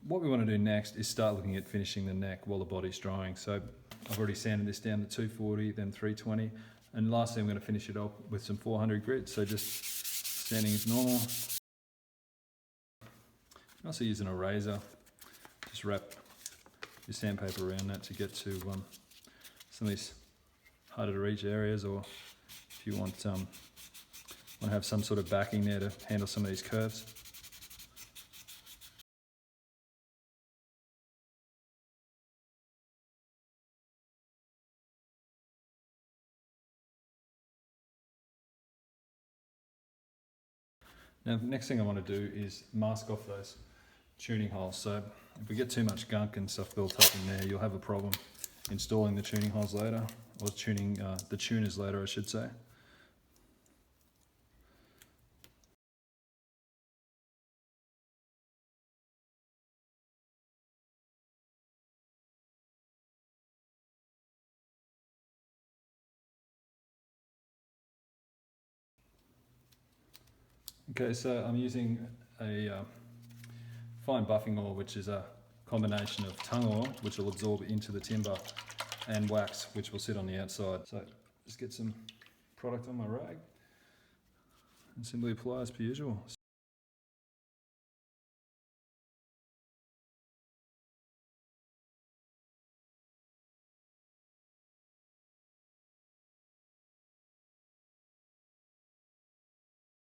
what we want to do next is start looking at finishing the neck while the body's drying. So I've already sanded this down to 240, then 320, and lastly I'm going to finish it off with some 400 grit. So just sanding as normal. I'm also using a razor. Just wrap your sandpaper around that to get to some of these harder to reach areas, or if you want to have some sort of backing there to handle some of these curves. Now the next thing I want to do is mask off those tuning holes. So if we get too much gunk and stuff built up in there, you'll have a problem installing the tuning holes later, or tuning the tuners later I should say. Okay, so I'm using a fine buffing oil, which is a combination of tung oil, which will absorb into the timber, and wax, which will sit on the outside. So just get some product on my rag and simply apply as per usual.